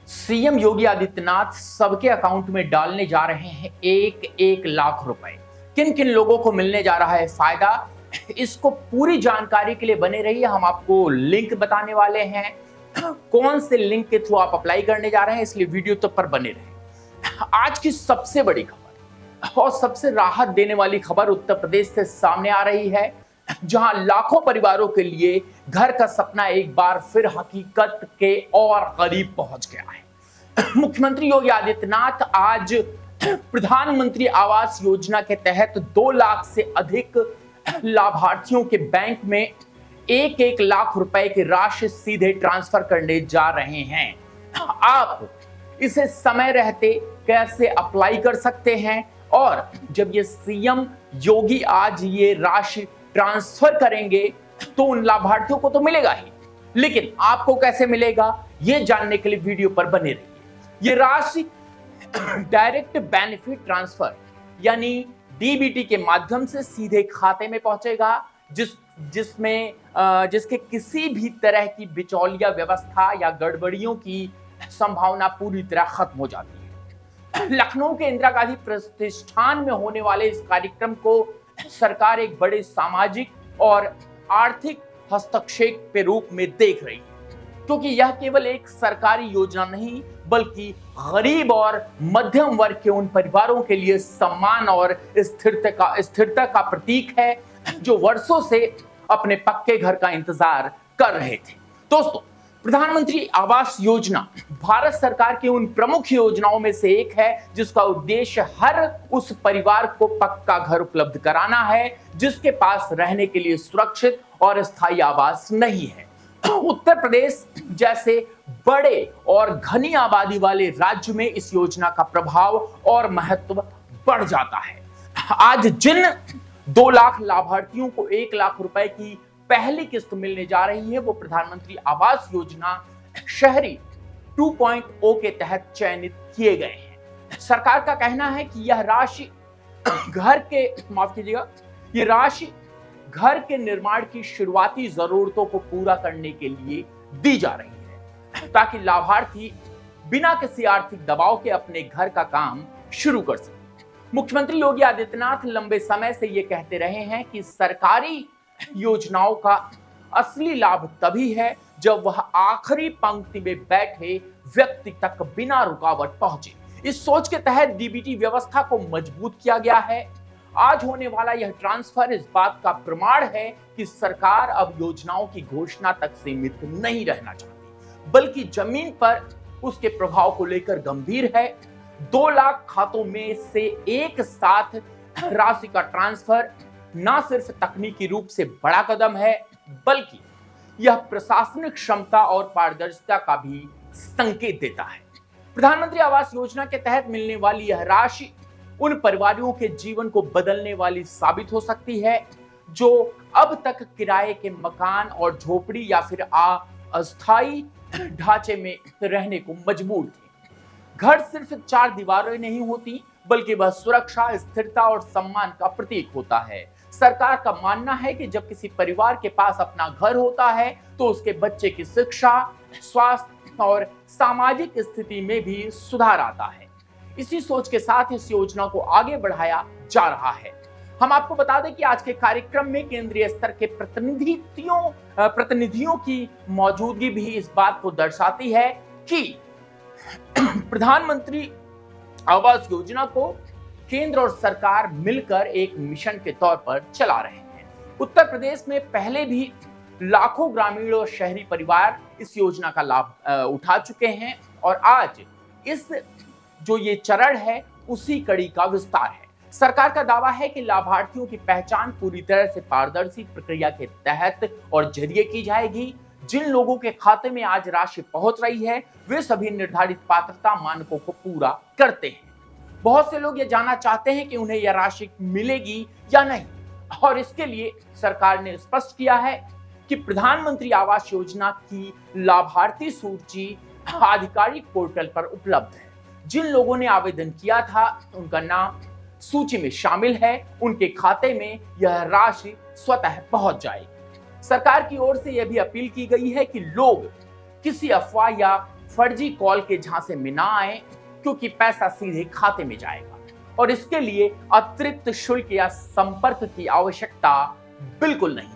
CM Yogi Adityanath सबके account में डालने जा रहे हैं 1-1 लाख रुपए। किन किन लोगों को मिलने जा रहा है फायदा, इसको पूरी जानकारी के लिए बने रहिए। हम आपको लिंक बताने वाले हैं, कौन से लिंक के थ्रू आप अप्लाई करने जा रहे हैं, इसलिए वीडियो तक पर बने रहे। आज की सबसे बड़ी खबर और सबसे राहत देने वाली खबर उत्तर प्रदेश से सामने आ रही है, जहां लाखों परिवारों के लिए घर का सपना एक बार फिर हकीकत के और करीब पहुंच गया है। मुख्यमंत्री योगी आदित्यनाथ आज प्रधानमंत्री आवास योजना के तहत 2 लाख से अधिक लाभार्थियों के बैंक में 1-1 लाख रुपए की राशि सीधे ट्रांसफर करने जा रहे हैं। आप इसे समय रहते कैसे अप्लाई कर सकते हैं, और जब ये सीएम योगी आज ये राशि ट्रांसफर करेंगे तो उन लाभार्थियों को तो मिलेगा ही, लेकिन आपको कैसे मिलेगा, ये जानने के लिए वीडियो पर बने रहिए। ये राशि डायरेक्ट बेनिफिट ट्रांसफर यानी डीबीटी के माध्यम से सीधे खाते में पहुंचेगा, जिसके किसी भी तरह की बिचौलिया व्यवस्था या गड़बड़ियों की संभावना पूरी तरह खत्म हो जाती है। लखनऊ के इंदिरा गांधी प्रतिष्ठान में होने वाले इस कार्यक्रम को सरकार एक बड़े सामाजिक और आर्थिक हस्तक्षेप के रूप में देख रही है, क्योंकि यह केवल एक सरकारी योजना नहीं बल्कि गरीब और मध्यम वर्ग के उन परिवारों के लिए सम्मान और स्थिरता का प्रतीक है जो वर्षों से अपने पक्के घर का इंतजार कर रहे थे। दोस्तों, प्रधानमंत्री आवास योजना भारत सरकार की उन प्रमुख योजनाओं में से एक है जिसका उद्देश्य हर उस परिवार को पक्का घर उपलब्ध कराना है जिसके पास रहने के लिए सुरक्षित और स्थायी आवास नहीं है। उत्तर प्रदेश जैसे बड़े और घनी आबादी वाले राज्य में इस योजना का प्रभाव और महत्व बढ़ जाता है। आज जिन 2 लाख लाभार्थियों को 1 लाख रुपए की पहली किस्त मिलने जा रही है, वो प्रधानमंत्री आवास योजना शहरी 2.0 के तहत चयनित किए गए हैं। सरकार का कहना है कि यह राशि घर के निर्माण की शुरुआती जरूरतों को पूरा करने के लिए दी जा रही है, ताकि लाभार्थी बिना किसी आर्थिक दबाव के अपने घर का काम शुरू कर सके। मुख्यमंत्री योगी आदित्यनाथ लंबे समय से ये कहते रहे हैं कि सरकारी योजनाओं का असली लाभ तभी है जब वह आखिरी पंक्ति में बैठे व्यक्ति तक बिना रुकावट पहुंचे। इस सोच के तहत डीबीटी व्यवस्था को मजबूत किया गया है। आज होने वाला यह ट्रांसफर इस बात का प्रमाण है कि सरकार अब योजनाओं की घोषणा तक सीमित नहीं रहना चाहती, बल्कि जमीन पर उसके प्रभाव को लेकर गंभीर है। 2 लाख खातों में से एक साथ राशि का ट्रांसफर न सिर्फ तकनीकी रूप से बड़ा कदम है, बल्कि यह प्रशासनिक क्षमता और पारदर्शिता का भी संकेत देता है। प्रधानमंत्री आवास योजना के तहत मिलने वाली यह राशि उन परिवारों के जीवन को बदलने वाली साबित हो सकती है जो अब तक किराए के मकान और झोपड़ी या फिर अस्थायी ढांचे में रहने को मजबूर थे। घर सिर्फ 4 दीवारें नहीं होती, बल्कि वह सुरक्षा, स्थिरता और सम्मान का प्रतीक होता है। सरकार का मानना है कि जब किसी परिवार के पास अपना घर होता है तो उसके बच्चे की शिक्षा, स्वास्थ्य और सामाजिक स्थिति में भी सुधार आता है। इसी सोच के साथ इस योजना को आगे बढ़ाया जा रहा है। हम आपको बता दें कि आज के कार्यक्रम में केंद्रीय स्तर के प्रतिनिधियों की मौजूदगी भी इस बात को दर्शाती है कि प्रधानमंत्री आवास योजना को केंद्र और सरकार मिलकर एक मिशन के तौर पर चला रहे हैं। उत्तर प्रदेश में पहले भी लाखों ग्रामीण और शहरी परिवार इस योजना का लाभ उठा चुके हैं, और आज इस जो ये चरण है उसी कड़ी का विस्तार है। सरकार का दावा है कि लाभार्थियों की पहचान पूरी तरह से पारदर्शी प्रक्रिया के तहत और जरिए की जाएगी। जिन लोगों के खाते में आज राशि पहुंच रही है वे सभी निर्धारित पात्रता मानकों को पूरा करते हैं। बहुत से लोग ये जानना चाहते हैं कि उन्हें यह राशि मिलेगी या नहीं, और इसके लिए सरकार ने स्पष्ट किया है कि प्रधानमंत्री आवास योजना की लाभार्थी सूची आधिकारिक पोर्टल पर उपलब्ध है। जिन लोगों ने आवेदन किया था उनका नाम सूची में शामिल है, उनके खाते में यह राशि स्वतः पहुंच जाएगी। सरकार की ओर से यह भी अपील की गई है कि लोग किसी अफवाह या फर्जी कॉल के झांसे में ना आए, क्योंकि पैसा सीधे खाते में जाएगा और इसके लिए अतिरिक्त शुल्क या संपर्क की आवश्यकता बिल्कुल नहीं है।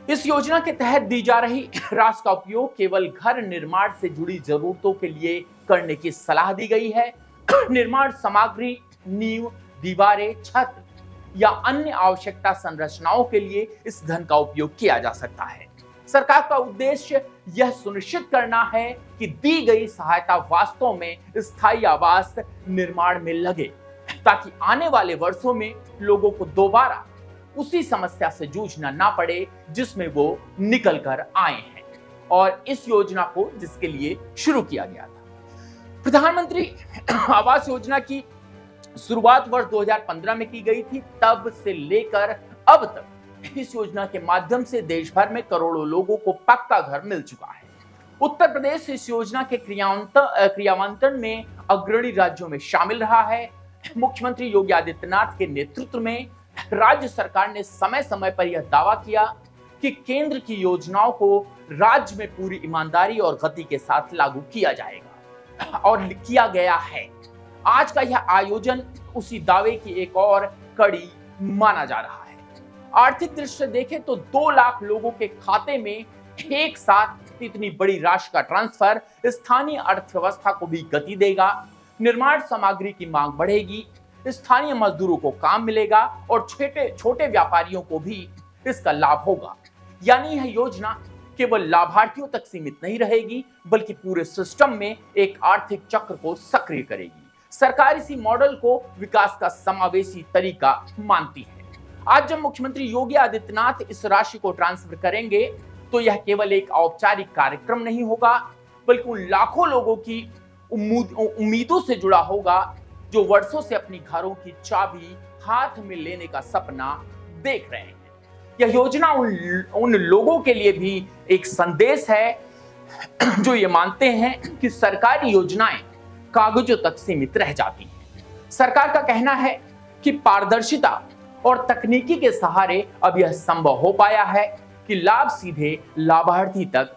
इस योजना के तहत दी जा रही राशि का उपयोग केवल घर निर्माण से जुड़ी जरूरतों के लिए करने की सलाह दी गई है। निर्माण सामग्री, नींव, दीवारें, छत या अन्य आवश्यकता संरचनाओं के लिए इस धन का उपयोग किया जा सकता है। सरकार का उद्देश्य यह सुनिश्चित करना है कि दी गई सहायता वास्तव में स्थायी आवास निर्माण में लगे, ताकि आने वाले वर्षों में लोगों को दोबारा उसी समस्या से जूझना ना पड़े जिसमें वो निकल कर आए हैं। और इस योजना को जिसके लिए शुरू किया गया था, प्रधानमंत्री आवास योजना की शुरुआत वर्ष 2015 में की गई थी। तब से लेकर अब तक इस योजना के माध्यम से देश भर में करोड़ों लोगों को पक्का घर मिल चुका है। उत्तर प्रदेश इस योजना के क्रियान्वयन में अग्रणी राज्यों में शामिल रहा है। मुख्यमंत्री योगी आदित्यनाथ के नेतृत्व में राज्य सरकार ने समय समय पर यह दावा किया कि केंद्र की योजनाओं को राज्य में पूरी ईमानदारी और गति के साथ लागू किया जाएगा, और किया गया है। आज का यह आयोजन उसी दावे की एक और कड़ी माना जा रहा है। आर्थिक दृष्टि से देखें तो 2 लाख लोगों के खाते में एक साथ इतनी बड़ी राशि का ट्रांसफर स्थानीय अर्थव्यवस्था को भी गति देगा। निर्माण सामग्री की मांग बढ़ेगी, स्थानीय मजदूरों को काम मिलेगा और छोटे व्यापारियों को भी इसका लाभ होगा। यानी यह योजना केवल लाभार्थियों तक सीमित नहीं रहेगी, बल्कि पूरे सिस्टम में एक आर्थिक चक्र को सक्रिय करेगी। सरकार इसी मॉडल को विकास का समावेशी तरीका मानती है। आज जब मुख्यमंत्री योगी आदित्यनाथ इस राशि को ट्रांसफर करेंगे तो यह केवल एक औपचारिक कार्यक्रम नहीं होगा, बल्कि उन लाखों लोगों की उम्मीदों से जुड़ा होगा जो वर्षों से अपनी घरों की चाबी हाथ में लेने का सपना देख रहे हैं। यह योजना उन लोगों के लिए भी एक संदेश है जो ये मानते हैं कि सरकारी योजनाएं कागजों तक सीमित रह जाती हैं। सरकार का कहना है कि पारदर्शिता और तकनीकी के सहारे अब यह संभव हो पाया है कि लाभ सीधे लाभार्थी तक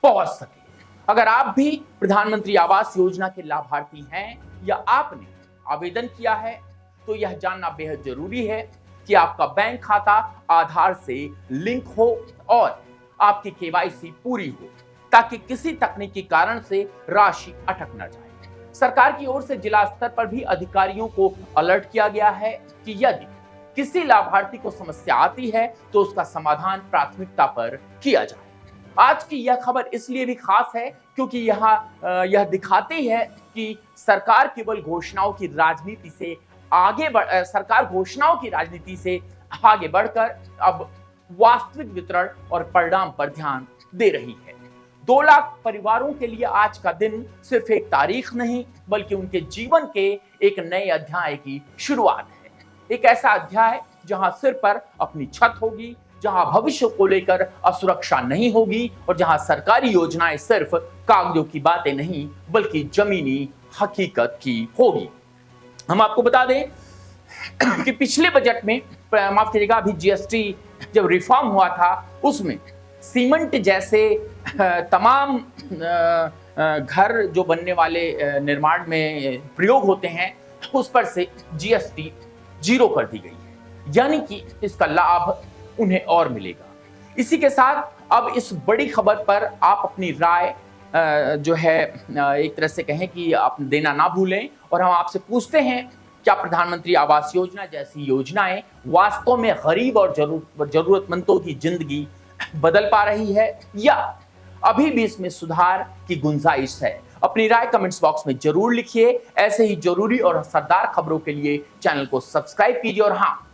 पहुंच सके। अगर आप भी प्रधानमंत्री आवास योजना के लाभार्थी हैं या आपने आवेदन किया है, तो यह जानना बेहद जरूरी है कि आपका बैंक खाता आधार से लिंक हो और आपकी केवाईसी पूरी हो, ताकि किसी तकनीकी कारण से राशि अटक न जाए। सरकार की ओर से जिला स्तर पर भी अधिकारियों को अलर्ट किया गया है कि यदि किसी लाभार्थी को समस्या आती है तो उसका समाधान प्राथमिकता पर किया जाए। आज की यह खबर इसलिए भी खास है क्योंकि यह दिखाती है कि सरकार केवल घोषणाओं की राजनीति से आगे बढ़कर अब वास्तविक वितरण और परिणाम पर ध्यान दे रही है। 2 लाख परिवारों के लिए आज का दिन सिर्फ एक तारीख नहीं, बल्कि उनके जीवन के एक नए अध्याय की शुरुआत है। एक ऐसा अध्याय जहां सिर पर अपनी छत होगी, जहां भविष्य को लेकर असुरक्षा नहीं होगी और जहां सरकारी योजनाएं सिर्फ कागजों की बातें नहीं, बल्कि जमीनी हकीकत की होगी। हम आपको बता दें कि पिछले बजट में, माफ कीजिएगा, अभी जीएसटी जब रिफॉर्म हुआ था उसमें सीमेंट जैसे तमाम घर जो बनने वाले निर्माण में प्रयोग होते हैं उस पर से जीएसटी 0 कर दी गई है, यानी कि इसका लाभ उन्हें और मिलेगा। इसी के साथ अब इस बड़ी खबर पर आप अपनी राय जो है एक तरह से कहें कि आप देना ना भूलें, और हम आपसे पूछते हैं क्या प्रधानमंत्री आवास योजना जैसी योजनाएं वास्तव में गरीब और जरूरतमंदों की जिंदगी बदल पा रही है या अभी भी इसमें सुधार की गुंजाइश है? अपनी राय कमेंट्स बॉक्स में जरूर लिखिए। ऐसे ही जरूरी और असरदार खबरों के लिए चैनल को सब्सक्राइब कीजिए, और हाँ,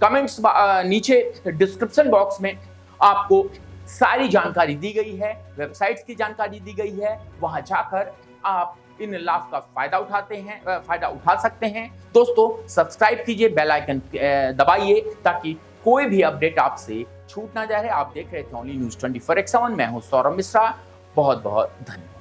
कमेंट्स नीचे डिस्क्रिप्शन बॉक्स में आपको सारी जानकारी दी गई है, वेबसाइट्स की जानकारी दी गई है, वहां जाकर आप इन लाभ का फायदा उठा सकते हैं। दोस्तों, सब्सक्राइब कीजिए, बेल आइकन दबाइए ताकि कोई भी अपडेट आपसे छूट ना जाए। आप देख रहे थे ओनली न्यूज़ 24/7। मैं हूं सौरभ मिश्रा। बहुत बहुत धन्यवाद।